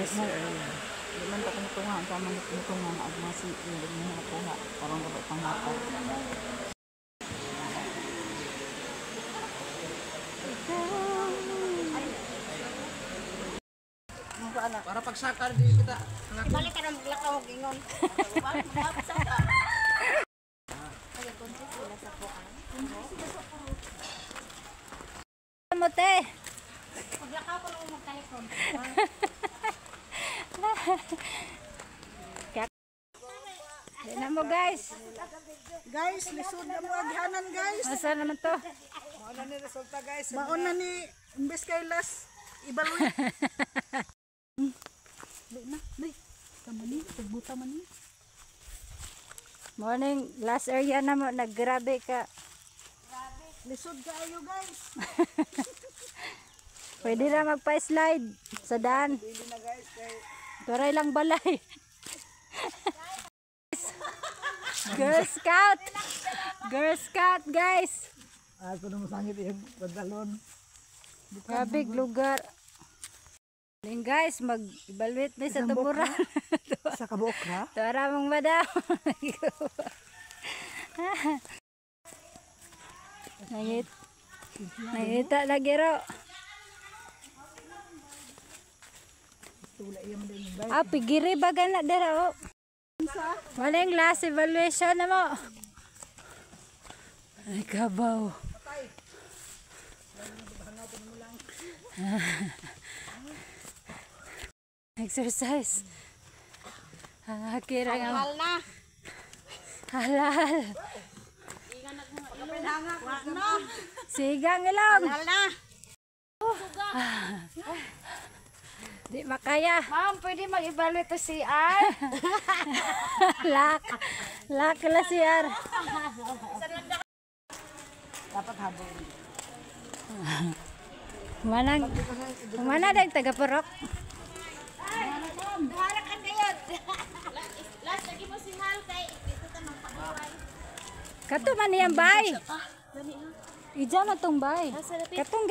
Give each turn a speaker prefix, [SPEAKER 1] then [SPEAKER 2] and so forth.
[SPEAKER 1] last area. Di man ta tungtungan sa mga tungtungan ag masi hindi mo nakuha karon gabay panghatag.
[SPEAKER 2] Para pagsakar di kita.
[SPEAKER 3] Balik ka na maglakaw og ingon.
[SPEAKER 4] Mote.
[SPEAKER 3] Maglakaw ko lang magtalikod.
[SPEAKER 4] Yan mo guys.
[SPEAKER 1] Guys, lisod na mo aghanan guys.
[SPEAKER 4] Asa naman to?
[SPEAKER 2] Mauna ni resulta guys.
[SPEAKER 1] Mauna ni imbes kay last evaluate. Na, nay. Tamani, tagbuta man ni.
[SPEAKER 4] Morning, last area na mo. Naggrabe ka.
[SPEAKER 1] Lisod kaayo guys.
[SPEAKER 4] Pwede na magpa-slide sa daan.
[SPEAKER 2] Hindi na guys kay
[SPEAKER 4] Turay lang balay. Girl Scout. Girl Scout guys.
[SPEAKER 2] ako na masangit yung pantalon.
[SPEAKER 4] Grabe lugar. Then guys, mag-evaluate na sa taburan.
[SPEAKER 2] Sa kabuok na?
[SPEAKER 4] Tara mong madam. Nangita lagi ro. Pigiri baga na dira oh. Walang last evaluation na mo. Ay kabaw. Exercise. Ang hakira nga.
[SPEAKER 3] Halal na.
[SPEAKER 4] Halal. Sigang ilong.
[SPEAKER 3] Halal na.
[SPEAKER 4] Di makaya.
[SPEAKER 3] Ma'am, pwede mag-evaluate to si R.
[SPEAKER 4] Lak. Lak la siyar.
[SPEAKER 2] Dapat habol.
[SPEAKER 4] Mana dang taga Purok?
[SPEAKER 3] Harakan kayo. Last, lagi mo si Hal kay dito ka magpakuhay.
[SPEAKER 4] Kato man niyang bay. Ija na tong bay. Katong